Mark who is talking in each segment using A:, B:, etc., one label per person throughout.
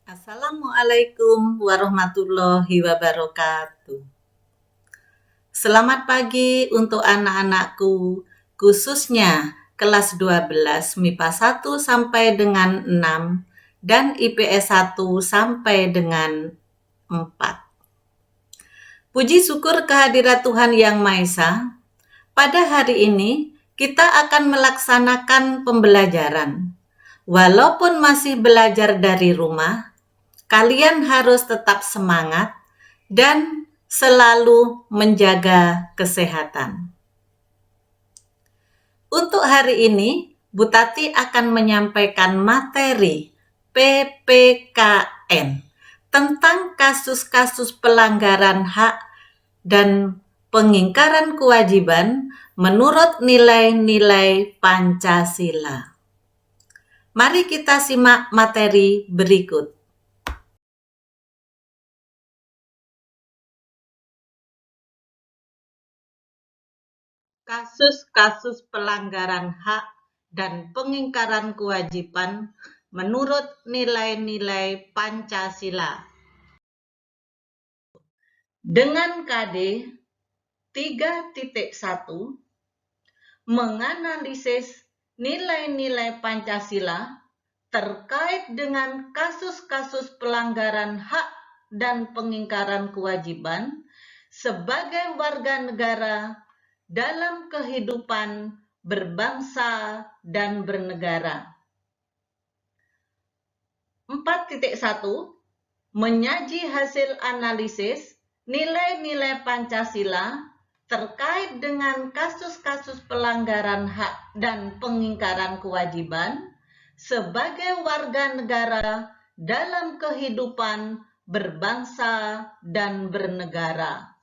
A: Assalamualaikum warahmatullahi wabarakatuh. Selamat pagi untuk anak-anakku, khususnya kelas 12 MIPA 1 sampai dengan 6 dan IPS 1 sampai dengan 4. Puji syukur kehadirat Tuhan Yang Maha Esa. Pada hari ini kita akan melaksanakan pembelajaran. Walaupun masih belajar dari rumah, kalian harus tetap semangat dan selalu menjaga kesehatan. Untuk hari ini, Bu Tati akan menyampaikan materi PPKN tentang kasus-kasus pelanggaran hak dan pengingkaran kewajiban menurut nilai-nilai Pancasila. Mari kita simak materi berikut. Kasus-kasus pelanggaran hak dan pengingkaran kewajiban menurut nilai-nilai Pancasila. Dengan KD 3.1 menganalisis nilai-nilai Pancasila terkait dengan kasus-kasus pelanggaran hak dan pengingkaran kewajiban sebagai warga negara dalam kehidupan berbangsa dan bernegara. 4.1 menyaji hasil analisis nilai-nilai Pancasila terkait dengan kasus-kasus pelanggaran hak dan pengingkaran kewajiban sebagai warga negara dalam kehidupan berbangsa dan bernegara.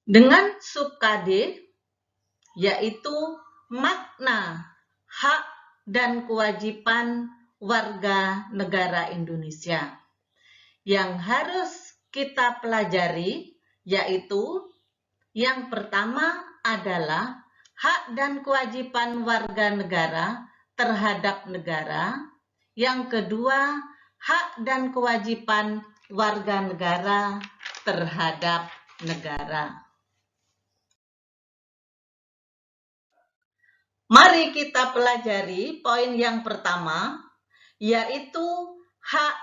A: Dengan sub-KD, yaitu makna hak dan kewajiban warga negara Indonesia. Yang harus kita pelajari yaitu yang pertama adalah hak dan kewajiban warga negara terhadap negara. Yang kedua, hak dan kewajiban warga negara terhadap negara. Mari kita pelajari poin yang pertama, yaitu hak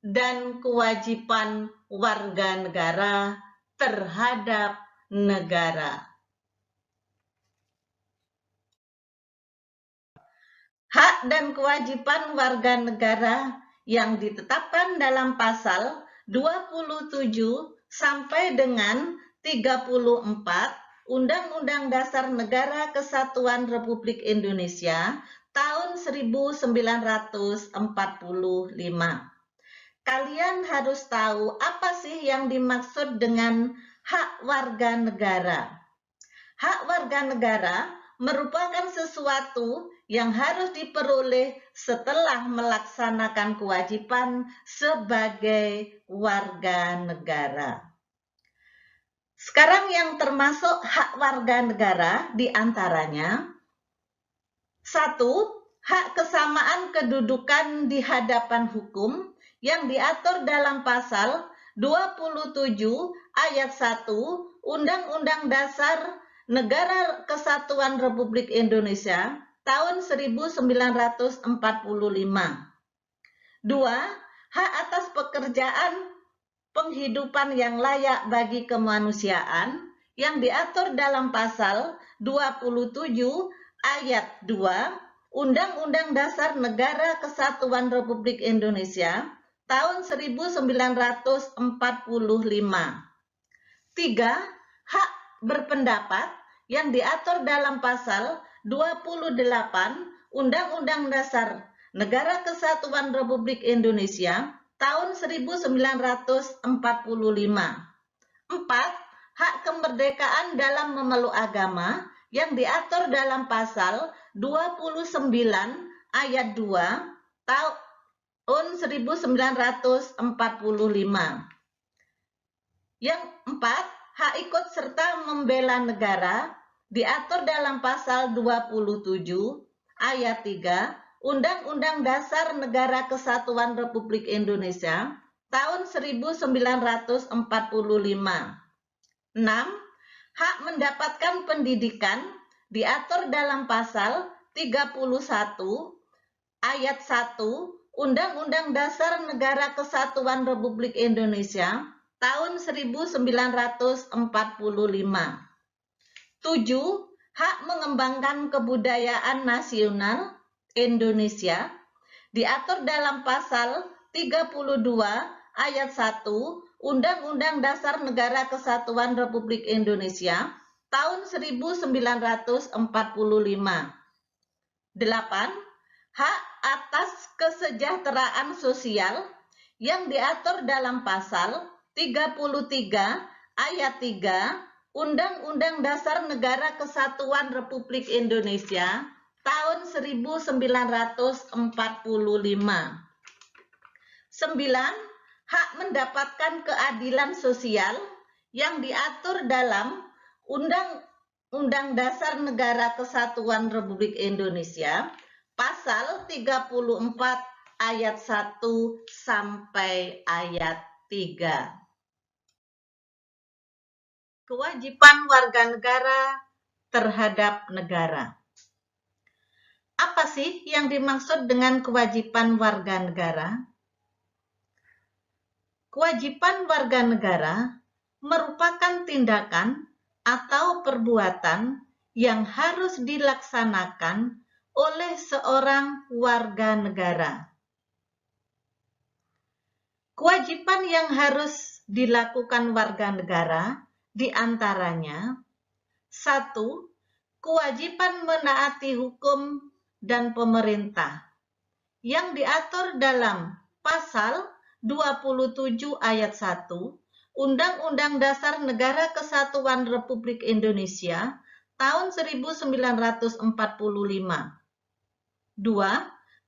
A: dan kewajiban warga negara terhadap negara. Hak dan kewajiban warga negara yang ditetapkan dalam pasal 27 sampai dengan 34 Undang-Undang Dasar Negara Kesatuan Republik Indonesia tahun 1945. Kalian harus tahu apa sih yang dimaksud dengan hak warga negara. Hak warga negara merupakan sesuatu yang harus diperoleh setelah melaksanakan kewajiban sebagai warga negara. Sekarang yang termasuk hak warga negara diantaranya: 1. Hak kesamaan kedudukan di hadapan hukum yang diatur dalam pasal 27 ayat 1 Undang-Undang Dasar Negara Kesatuan Republik Indonesia tahun 1945. 2. Hak atas pekerjaan penghidupan yang layak bagi kemanusiaan yang diatur dalam pasal 27 ayat 2 Undang-Undang Dasar Negara Kesatuan Republik Indonesia tahun 1945. 3. Hak berpendapat yang diatur dalam pasal 28 Undang-Undang Dasar Negara Kesatuan Republik Indonesia tahun 1945. 4. Hak kemerdekaan dalam memeluk agama yang diatur dalam pasal 29 ayat 2 tahun 1945. Yang 4, hak ikut serta membela negara diatur dalam pasal 27 ayat 3 Undang-Undang Dasar Negara Kesatuan Republik Indonesia tahun 1945. 6. Hak mendapatkan pendidikan diatur dalam pasal 31 ayat 1 Undang-Undang Dasar Negara Kesatuan Republik Indonesia tahun 1945. 7. Hak mengembangkan kebudayaan nasional Indonesia diatur dalam pasal 32 ayat 1 Undang-Undang Dasar Negara Kesatuan Republik Indonesia tahun 1945. 8. Hak atas kesejahteraan sosial yang diatur dalam pasal 33 ayat 3 Undang-Undang Dasar Negara Kesatuan Republik Indonesia tahun 1945. 9. Hak mendapatkan keadilan sosial yang diatur dalam Undang-Undang Dasar Negara Kesatuan Republik Indonesia pasal 34 ayat 1 sampai ayat 3. Kewajiban warga negara terhadap negara. Apa sih yang dimaksud dengan kewajiban warga negara? Kewajiban warga negara merupakan tindakan atau perbuatan yang harus dilaksanakan oleh seorang warga negara. Kewajiban yang harus dilakukan warga negara di antaranya: 1. Kewajiban menaati hukum dan pemerintah yang diatur dalam pasal 27 ayat 1 Undang-Undang Dasar Negara Kesatuan Republik Indonesia tahun 1945. 2.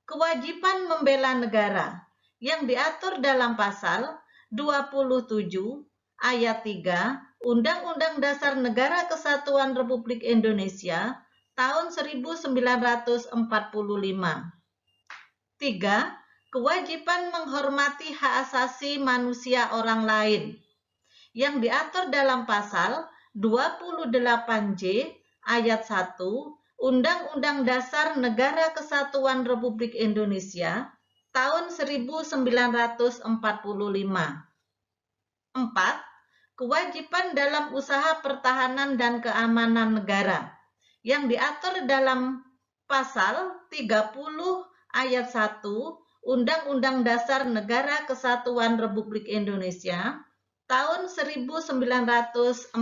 A: Kewajiban membela negara yang diatur dalam pasal 27 ayat 3 Undang-Undang Dasar Negara Kesatuan Republik Indonesia tahun 1945. 3. Kewajiban menghormati hak asasi manusia orang lain yang diatur dalam pasal 28J ayat 1 Undang-Undang Dasar Negara Kesatuan Republik Indonesia tahun 1945. 4. Kewajiban dalam usaha pertahanan dan keamanan negara yang diatur dalam pasal 30 ayat 1 Undang-Undang Dasar Negara Kesatuan Republik Indonesia tahun 1945.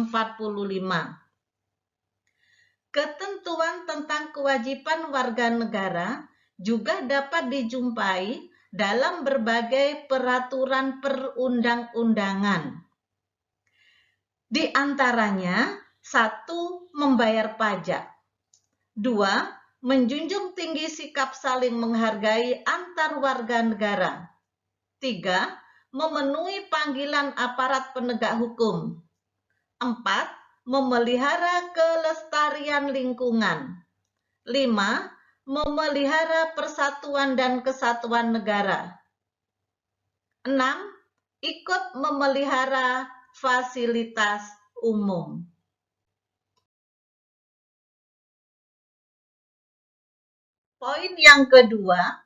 A: Ketentuan tentang kewajiban warga negara juga dapat dijumpai dalam berbagai peraturan perundang-undangan. Di antaranya, 1. Membayar pajak. 2. Menjunjung tinggi sikap saling menghargai antar warga negara. 3. Memenuhi panggilan aparat penegak hukum. 4. Memelihara kelestarian lingkungan. 5. Memelihara persatuan dan kesatuan negara. 6. Ikut memelihara fasilitas umum. Poin yang kedua,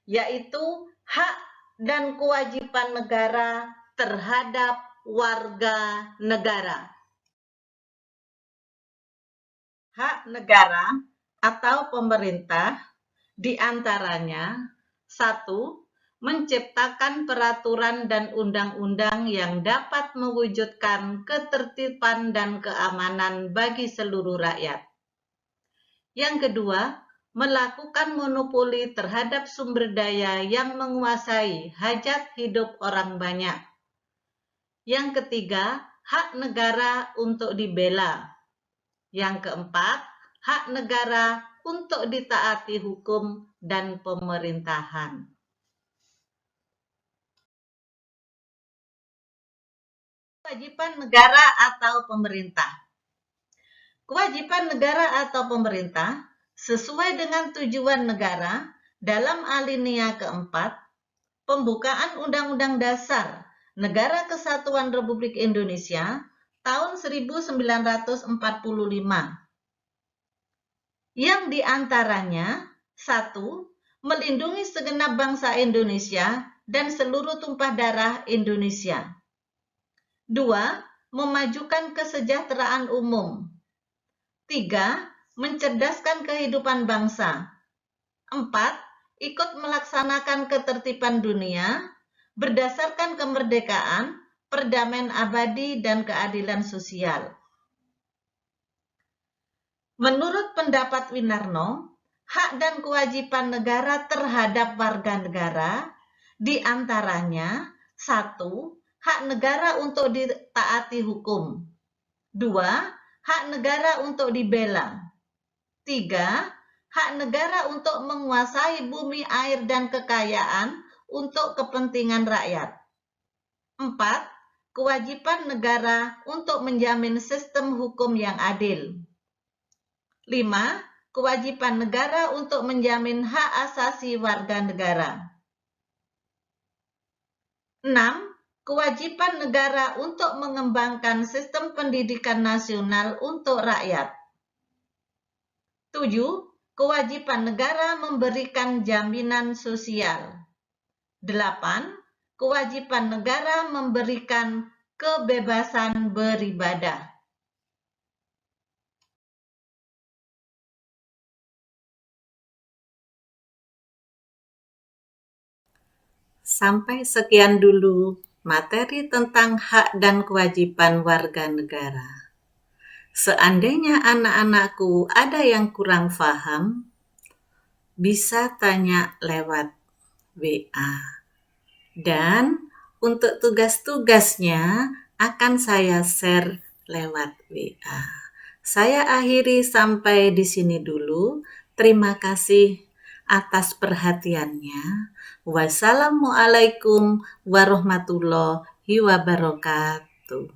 A: yaitu hak dan kewajiban negara terhadap warga negara. Hak negara atau pemerintah diantaranya: 1. Menciptakan peraturan dan undang-undang yang dapat mewujudkan ketertiban dan keamanan bagi seluruh rakyat. Yang kedua, melakukan monopoli terhadap sumber daya yang menguasai hajat hidup orang banyak. Yang ketiga, hak negara untuk dibela. Yang keempat, hak negara untuk ditaati hukum dan pemerintahan. Kewajiban negara atau pemerintah. Kewajiban negara atau pemerintah Sesuai dengan tujuan negara dalam alinea keempat, pembukaan Undang-Undang Dasar Negara Kesatuan Republik Indonesia tahun 1945, yang diantaranya: 1. Melindungi segenap bangsa Indonesia dan seluruh tumpah darah Indonesia. 2. Memajukan kesejahteraan umum. 3. Mencerdaskan kehidupan bangsa. 4. Ikut melaksanakan ketertiban dunia berdasarkan kemerdekaan, perdamaian abadi, dan keadilan sosial. Menurut pendapat Winarno, hak dan kewajiban negara terhadap warga negara diantaranya: 1. Hak negara untuk ditaati hukum. 2. Hak negara untuk dibela. 3. Hak negara untuk menguasai bumi, air, dan kekayaan untuk kepentingan rakyat. 4. Kewajiban negara untuk menjamin sistem hukum yang adil. 5. Kewajiban negara untuk menjamin hak asasi warga negara. 6. Kewajiban negara untuk mengembangkan sistem pendidikan nasional untuk rakyat. 7. Kewajiban negara memberikan jaminan sosial. 8. Kewajiban negara memberikan kebebasan beribadah. Sampai sekian dulu materi tentang hak dan kewajiban warga negara. Seandainya anak-anakku ada yang kurang paham, bisa tanya lewat WA. Dan untuk tugas-tugasnya akan saya share lewat WA. Saya akhiri sampai di sini dulu. Terima kasih atas perhatiannya. Wassalamualaikum warahmatullahi wabarakatuh.